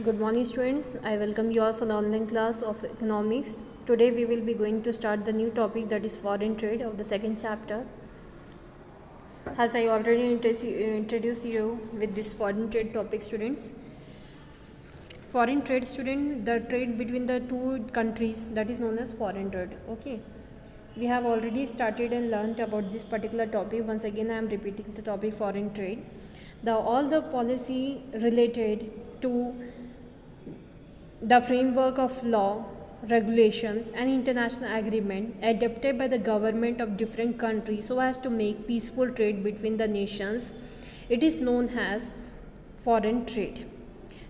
Good morning students, I welcome you all for the online class of economics. Today we will be going to start the new topic, that is foreign trade, of the second chapter. As I already introduced you with this foreign trade topic, students. Foreign trade, student, the trade between the two countries, that is known as foreign trade. Okay, we have already started and learned about this particular topic. Once again I am repeating the topic, foreign trade. All the policy related to the framework of law, regulations and international agreement adopted by the government of different countries so as to make peaceful trade between the nations, it is known as foreign trade.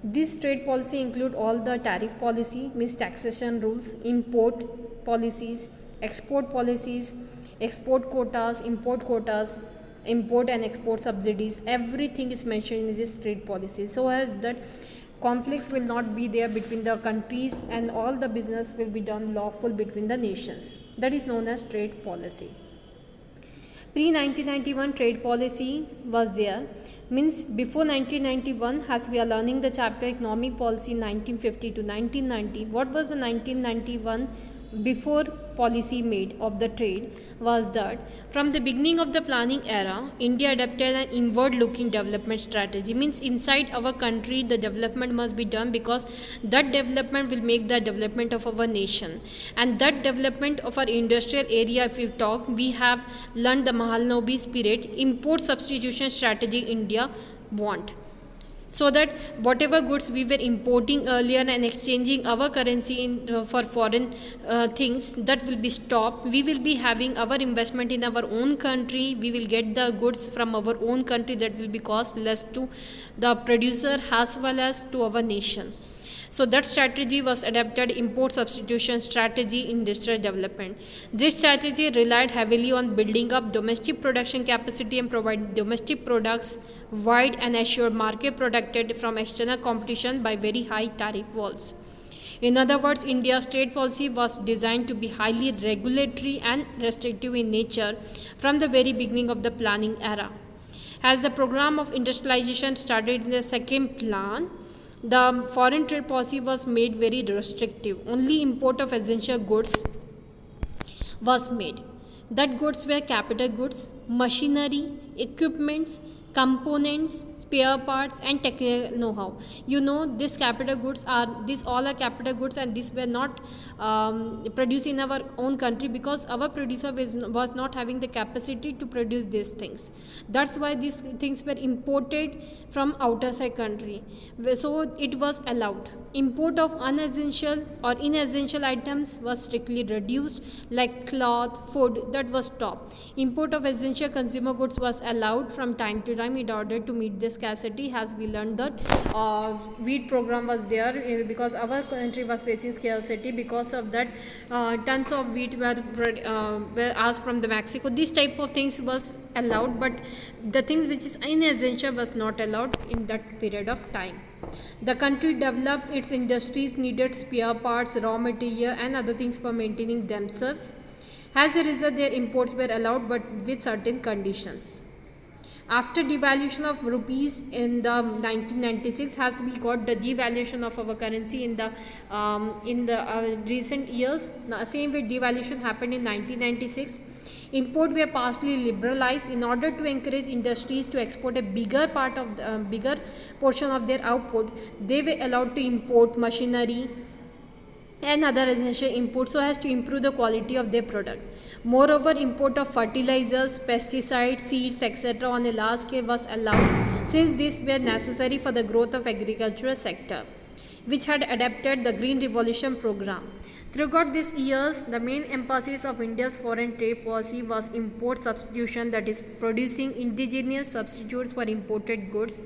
This trade policy include all the tariff policy, means taxation rules, import policies, export policies, export quotas, import and export subsidies. Everything is mentioned in this trade policy so as that conflicts will not be there between the countries and all the business will be done lawful between the nations. That is known as trade policy. Pre 1991 trade policy was there, means before 1991, as we are learning the chapter economic policy 1950 to 1990. What was the 1991 before policy made of the trade was that from the beginning of the planning era, India adopted an inward looking development strategy, means inside our country the development must be done because that development will make the development of our nation, and that development of our industrial area. If we talk, we have learned the Mahalanobis spirit, import substitution strategy India want, so that whatever goods we were importing earlier and exchanging our currency for foreign things, that will be stopped. We will be having our investment in our own country. We will get the goods from our own country that will be cost less to the producer as well as to our nation. So that strategy was adapted, import substitution strategy, industrial development. This strategy relied heavily on building up domestic production capacity and providing domestic products wide and assured market protected from external competition by very high tariff walls. In other words, India's trade policy was designed to be highly regulatory and restrictive in nature from the very beginning of the planning era. As the program of industrialization started in the second plan, the foreign trade policy was made very restrictive. Only import of essential goods was made. That goods were capital goods, machinery, equipments, components, spare parts and technical know-how. These capital goods all are capital goods, and these were not produced in our own country because our producer was not having the capacity to produce these things. That's why these things were imported from outside country. So it was allowed. Import of unessential or inessential items was strictly reduced, like cloth, food, that was stopped. Import of essential consumer goods was allowed from time to time in order to meet this scarcity. As we learned that wheat program was there because our country was facing scarcity. Because of that, tons of wheat were asked from the Mexico. These type of things was allowed, but the things which is inessential was not allowed in that period of time. The country developed its industries, needed spare parts, raw material and other things for maintaining themselves. As a result, their imports were allowed, but with certain conditions. After devaluation of rupees in the 1996, as we got the devaluation of our currency in the recent years, the same way devaluation happened in 1996. Import were partially liberalized in order to encourage industries to export a bigger portion of their output. They were allowed to import machinery and other essential inputs so as to improve the quality of their product. Moreover, import of fertilizers, pesticides, seeds, etc. on a large scale was allowed, since these were necessary for the growth of agricultural sector, which had adapted the Green Revolution program. Throughout these years, the main emphasis of India's foreign trade policy was import substitution, that is, producing indigenous substitutes for imported goods.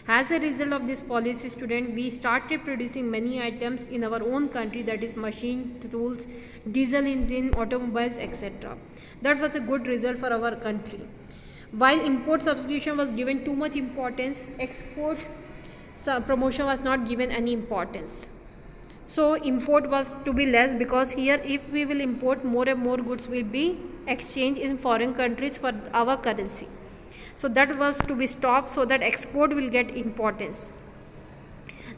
As a result of this policy, we started producing many items in our own country, that is, machine, tools, diesel engine, automobiles, etc. That was a good result for our country. While import substitution was given too much importance, export promotion was not given any importance. So import was to be less, because here if we will import, more and more goods will be exchanged in foreign countries for our currency. So that was to be stopped so that export will get importance.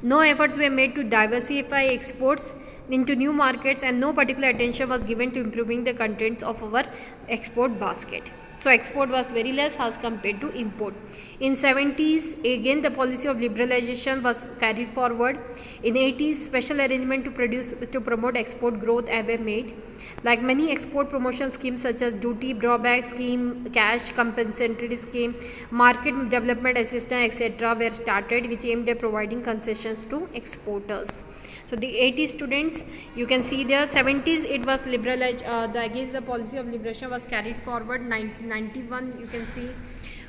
No efforts were made to diversify exports into new markets, and no particular attention was given to improving the contents of our export basket. So export was very less as compared to import. In 70s, again the policy of liberalization was carried forward. In 80s, special arrangement to promote export growth were made. Like many export promotion schemes such as duty drawback scheme, cash compensatory scheme, market development assistance, etc. were started, which aimed at providing concessions to exporters. So the 80s students, you can see there. 70s it was liberalized, against the policy of liberation was carried forward. 1991 you can see.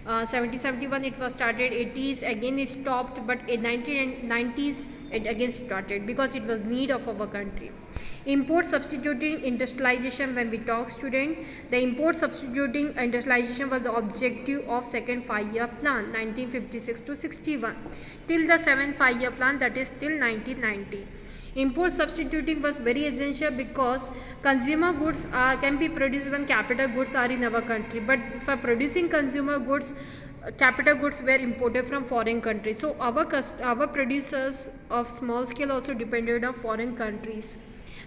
71 it was started. 80s again it stopped, but in 1990s it again started because it was need of our country. Import substituting industrialization, when we talk student, the import substituting industrialization was the objective of second 5-year plan 1956 to 61 till the 7th 5-year plan, that is till 1990. Import substituting was very essential because consumer goods can be produced when capital goods are in our country, but for producing consumer goods, capital goods were imported from foreign countries. So our producers of small scale also depended on foreign countries.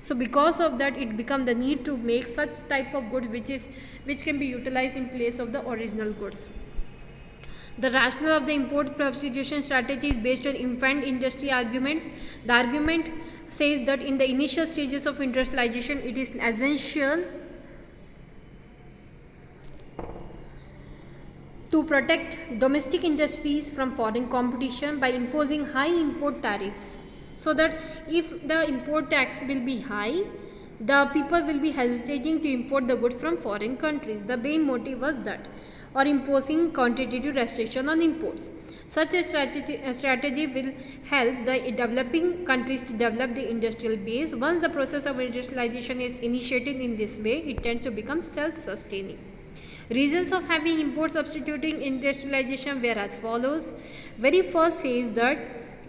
So because of that, it became the need to make such type of good which can be utilized in place of the original goods. The rationale of the import substitution strategy is based on infant industry arguments. The argument says that in the initial stages of industrialization, it is essential to protect domestic industries from foreign competition by imposing high import tariffs, so that if the import tax will be high, the people will be hesitating to import the goods from foreign countries. The main motive was that, or imposing quantitative restriction on imports. Such a strategy will help the developing countries to develop the industrial base. Once the process of industrialization is initiated in this way, it tends to become self-sustaining. Reasons of having import substituting industrialization were as follows. Very first says that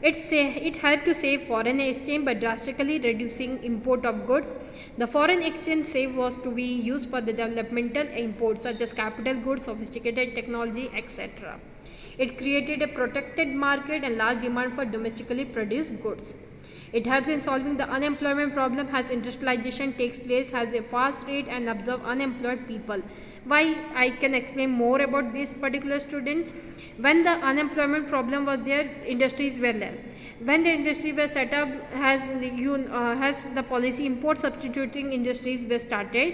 it helped to save foreign exchange by drastically reducing import of goods. The foreign exchange save was to be used for the developmental imports such as capital goods, sophisticated technology, etc. It created a protected market and large demand for domestically produced goods. It helps in solving the unemployment problem as industrialization takes place at a fast rate and absorb unemployed people. Why? I can explain more about this particular student. When the unemployment problem was there, industries were less. When the industry was set up, has the policy import substituting industries were started,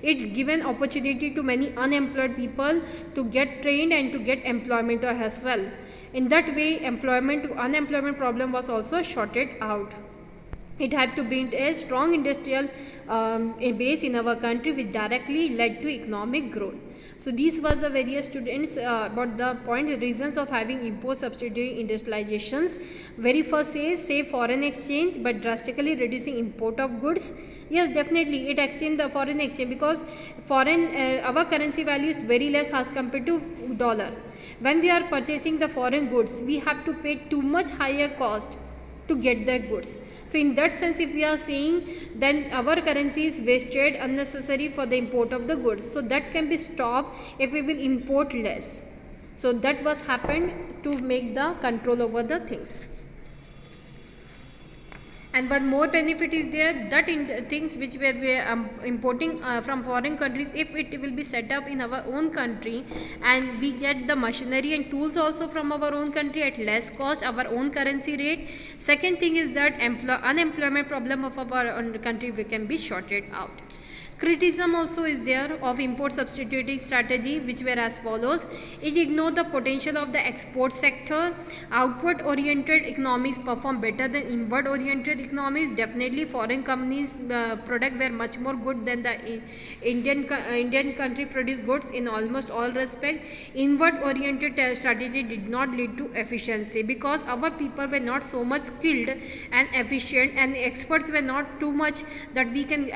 it given opportunity to many unemployed people to get trained and to get employment as well. In that way, unemployment problem was also sorted out. It had to build a strong industrial base in our country, which directly led to economic growth. So these were the various students about the reasons of having import substituting industrializations. Very first says save foreign exchange by drastically reducing import of goods. Yes, definitely it exchange the foreign exchange, because our currency value is very less as compared to dollar. When we are purchasing the foreign goods, we have to pay too much higher cost to get the goods. So in that sense, if we are saying, then our currency is wasted unnecessary for the import of the goods. So that can be stopped if we will import less. So that was happened to make the control over the things. And one more benefit is there, that in things which we are importing from foreign countries, if it will be set up in our own country and we get the machinery and tools also from our own country at less cost, our own currency rate. Second thing is that unemployment problem of our own country we can be sorted out. Criticism also is there of import substituting strategy, which were as follows. It ignored the potential of the export sector. Outward oriented economies perform better than inward oriented economies. Definitely foreign companies product were much more good than the Indian country produced goods in almost all respect. Inward oriented strategy did not lead to efficiency, because our people were not so much skilled and efficient, and experts were not too much that we can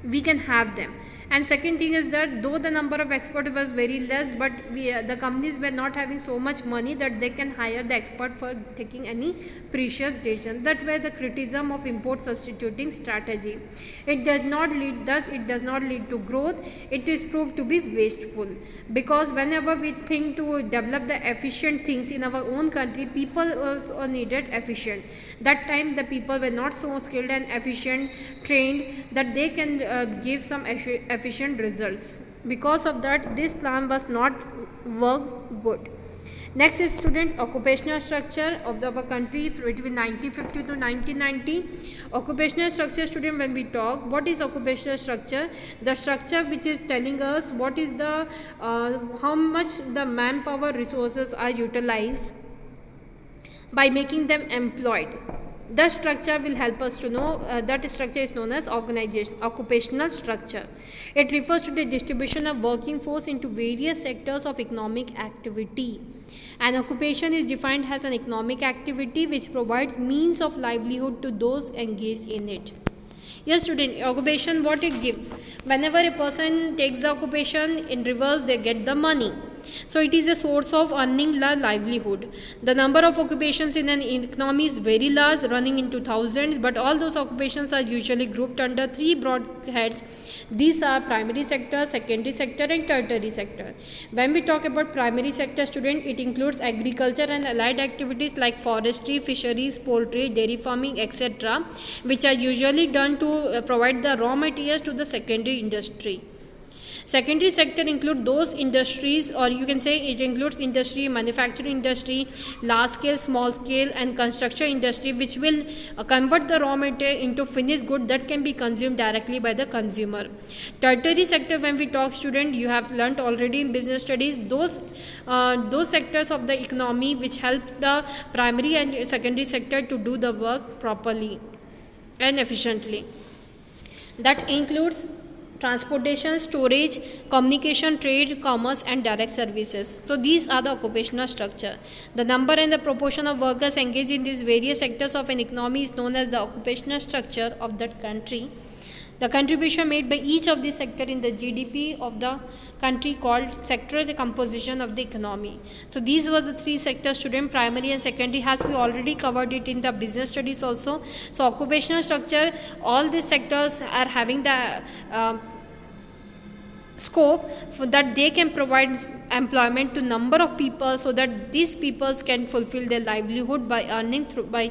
we can have them. And second thing is that though the number of expert was very less, but the companies were not having so much money that they can hire the expert for taking any precious decision. That were the criticism of import substituting strategy. It does not lead to growth. It is proved to be wasteful, because whenever we think to develop the efficient things in our own country, people also needed efficient. That time the people were not so skilled and efficient, trained, that they can give some efficient results. Because of that, this plan was not work good. Next is students, occupational structure of our country between 1950 to 1990. Occupational structure, student, when we talk, what is occupational structure? The structure which is telling us what is the how much the manpower resources are utilized by making them employed. The structure will help us to know that structure is known as occupational structure. It refers to the distribution of working force into various sectors of economic activity. An occupation is defined as an economic activity which provides means of livelihood to those engaged in it. Yes, student, occupation, what it gives? Whenever a person takes the occupation, in reverse they get the money. So it is a source of earning livelihood. The number of occupations in an economy is very large, running into thousands, but all those occupations are usually grouped under three broad heads. These are primary sector, secondary sector and tertiary sector. When we talk about primary sector, student, it includes agriculture and allied activities like forestry, fisheries, poultry, dairy farming, etc., which are usually done to provide the raw materials to the secondary industry. Secondary sector include those industries, or you can say it includes industry, manufacturing industry, large scale, small scale and construction industry, which will convert the raw material into finished good that can be consumed directly by the consumer. Tertiary sector, when we talk, student, you have learnt already in business studies, those sectors of the economy which help the primary and secondary sector to do the work properly and efficiently. That includes transportation, storage, communication, trade, commerce and direct services. So these are the occupational structure. The number and the proportion of workers engaged in these various sectors of an economy is known as the occupational structure of that country. The contribution made by each of these sector in the GDP of the country called sectoral composition of the economy. So these were the three sectors, student, primary and secondary, has we already covered it in the business studies also. So occupational structure, all these sectors are having the scope for that they can provide employment to number of people, so that these peoples can fulfill their livelihood by earning through by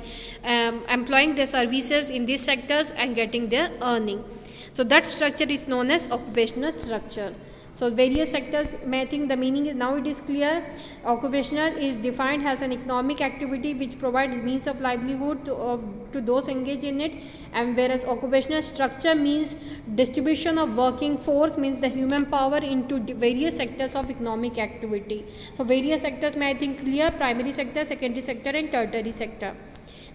employing their services in these sectors and getting their earning. So that structure is known as occupational structure. So various sectors, I think the meaning is now it is clear. Occupational is defined as an economic activity which provides means of livelihood to those engaged in it, and whereas occupational structure means distribution of working force, means the human power into various sectors of economic activity. So various sectors, I think clear: primary sector, secondary sector and tertiary sector.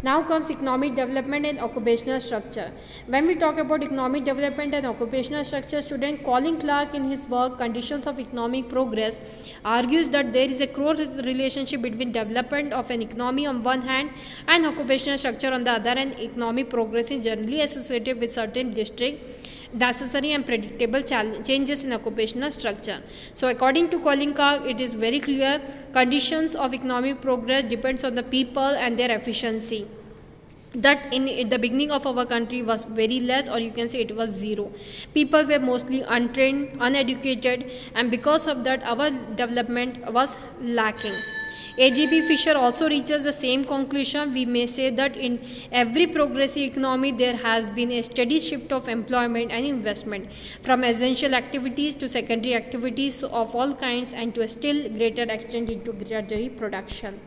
Now comes economic development and occupational structure. When we talk about economic development and occupational structure, student, Colin Clark in his work Conditions of Economic Progress argues that there is a close relationship between development of an economy on one hand and occupational structure on the other, and economic progress is generally associated with certain district necessary and predictable changes in occupational structure. So according to Colin Clark, it is very clear: conditions of economic progress depends on the people and their efficiency. That in the beginning of our country was very less, or you can say it was zero. People were mostly untrained, uneducated, and because of that our development was lacking. A.G.B. Fisher also reaches the same conclusion. We may say that in every progressive economy there has been a steady shift of employment and investment from essential activities to secondary activities of all kinds, and to a still greater extent into tertiary production.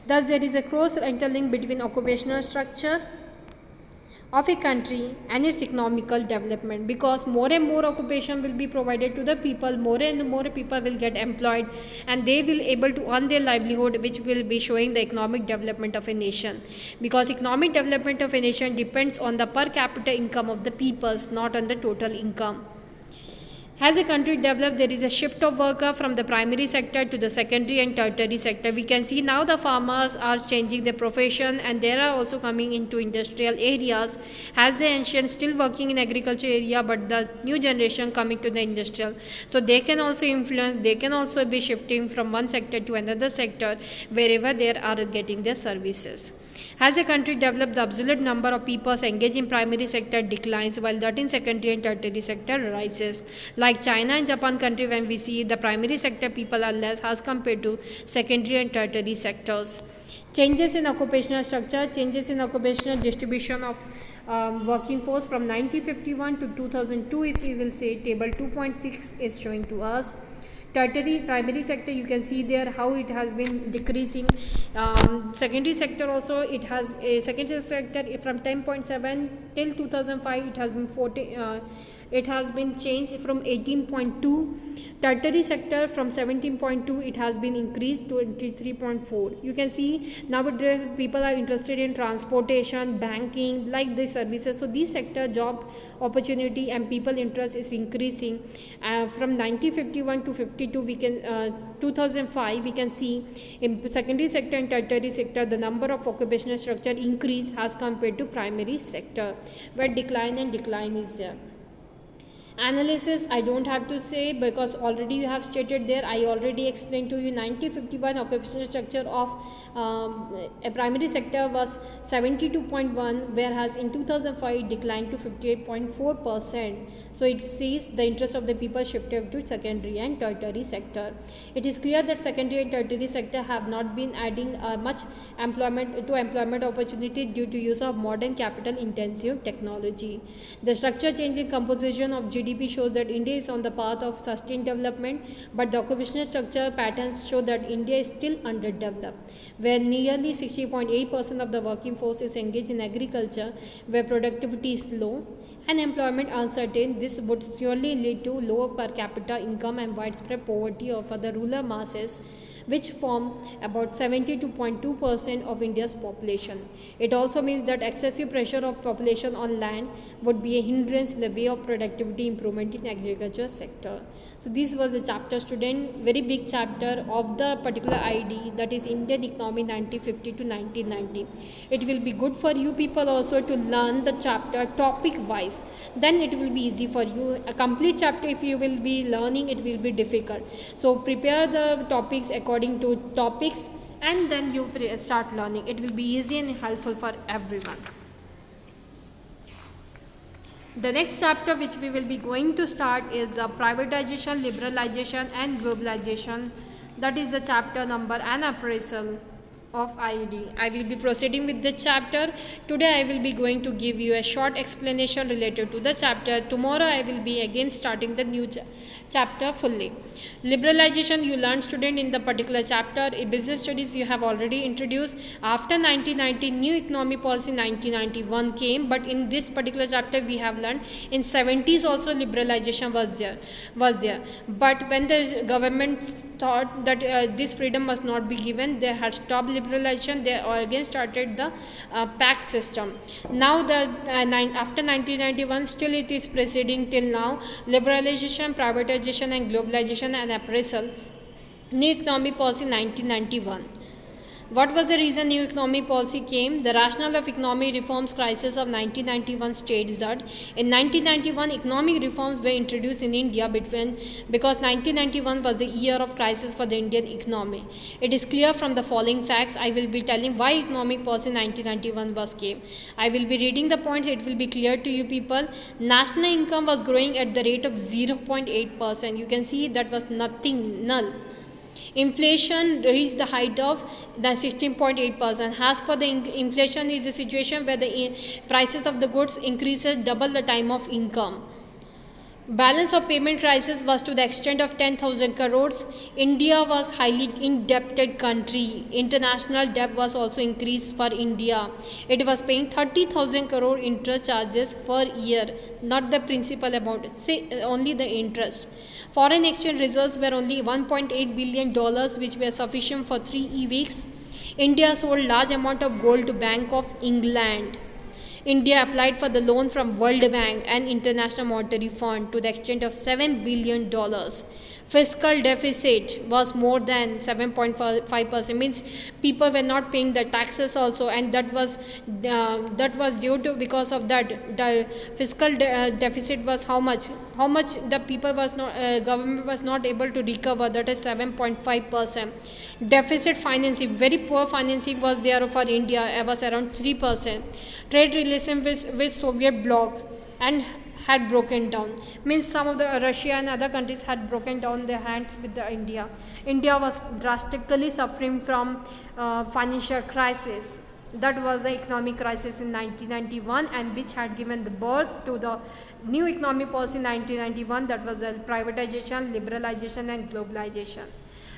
Thus there is a close interlink between occupational structure of a country and its economical development, because more and more occupation will be provided to the people, more and more people will get employed, and they will able to earn their livelihood, which will be showing the economic development of a nation, because economic development of a nation depends on the per capita income of the peoples, not on the total income. As a country developed, there is a shift of worker from the primary sector to the secondary and tertiary sector. We can see now the farmers are changing their profession and they are also coming into industrial areas. As the ancient still working in agriculture area, but the new generation coming to the industrial. So they can also influence, they can also be shifting from one sector to another sector wherever they are getting their services. As a country developed, the absolute number of people engaged in primary sector declines while that in secondary and tertiary sector rises. Like China and Japan country, when we see the primary sector people are less as compared to secondary and tertiary sectors. Changes in occupational structure, changes in occupational distribution of working force from 1951 to 2002, if we will say table 2.6 is showing to us. Tertiary, primary sector, you can see there how it has been decreasing. Secondary sector also, it has a secondary sector from 10.7 till 2005 it has been 40, it has been changed from 18.2. Tertiary sector from 17.2 it has been increased to 23.4. You can see nowadays people are interested in transportation, banking, like these services. So these sector job opportunity and people interest is increasing. From 1951 to 52 we can 2005 we can see in secondary sector and tertiary sector the number of occupational structure increase as compared to primary sector, where decline is there. Analysis I don't have to say because already you have stated there. I already explained to you 1951 occupational structure of a primary sector was 72.1, whereas in 2005 it declined to 58.4%. So it sees the interest of the people shifted to secondary and tertiary sector. It is clear that secondary and tertiary sector have not been adding much employment opportunity due to use of modern capital intensive technology. The structure change in composition of GDP shows that India is on the path of sustained development, but the occupational structure patterns show that India is still underdeveloped, where nearly 60.8% of the working force is engaged in agriculture, where productivity is low and employment uncertain. This would surely lead to lower per capita income and widespread poverty of other rural masses, which form about 72.2% of India's population. It also means that excessive pressure of population on land would be a hindrance in the way of productivity improvement in agriculture sector. So this was a chapter, student, very big chapter of the particular ID, that is Indian economy 1950 to 1990. It will be good for you people also to learn the chapter topic wise. Then it will be easy for you. A complete chapter if you will be learning, it will be difficult. So prepare the topics according to topics and then you start learning. It will be easy and helpful for everyone. The next chapter which we will be going to start is privatization, liberalization and globalization. That is the chapter number and appraisal of IED. I will be proceeding with the chapter. Today I will be going to give you a short explanation related to the chapter. Tomorrow I will be again starting the new chapter fully. Liberalization you learned, student, in the particular chapter. In business studies you have already introduced. After 1990 new economic policy 1991 came, but in this particular chapter we have learned in 70s also liberalization was there. But when the government thought that this freedom must not be given, they had stopped liberalization. They again started the pact system. Now the after 1991 still it is proceeding till now. Liberalization, privatization and globalization and appraisal. New economic policy 1991. What was the reason new economic policy came? The rationale of economic reforms crisis of 1991 states that in 1991 economic reforms were introduced in India because 1991 was the year of crisis for the Indian economy. It is clear from the following facts. I will be telling why economic policy 1991 was came. I will be reading the points. It will be clear to you people. National income was growing at the rate of 0.8%. You can see that was nothing, null. Inflation reached the height of the 16.8%. As per the inflation is a situation where the prices of the goods increases double the time of income. Balance of payment crisis was to the extent of 10,000 crores. India was highly indebted country. International debt was also increased for India. It was paying 30,000 crore interest charges per year, not the principal amount, say only the interest. Foreign exchange reserves were only $1.8 billion, which were sufficient for 3 weeks. India sold large amount of gold to Bank of England. India applied for the loan from World Bank and International Monetary Fund to the extent of $7 billion. Fiscal deficit was more than 7.5%, means people were not paying the taxes also, and that was due to, because of that, the fiscal deficit was how much the people was not, government was not able to recover, that is 7.5%. Deficit financing, very poor financing was there for India, was around 3%. Trade relations with Soviet bloc and had broken down, means some of the Russia and other countries had broken down their hands with the India. India was drastically suffering from financial crisis. That was the economic crisis in 1991, and which had given the birth to the new economic policy in 1991, that was the privatization, liberalization and globalization.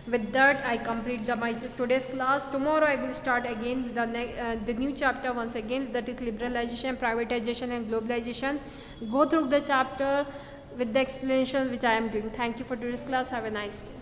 With that, I complete my today's class. Tomorrow I will start again with the new chapter once again, that is liberalization, privatization and globalization. Go through the chapter with the explanations which I am doing. Thank you for today's class. Have a nice day.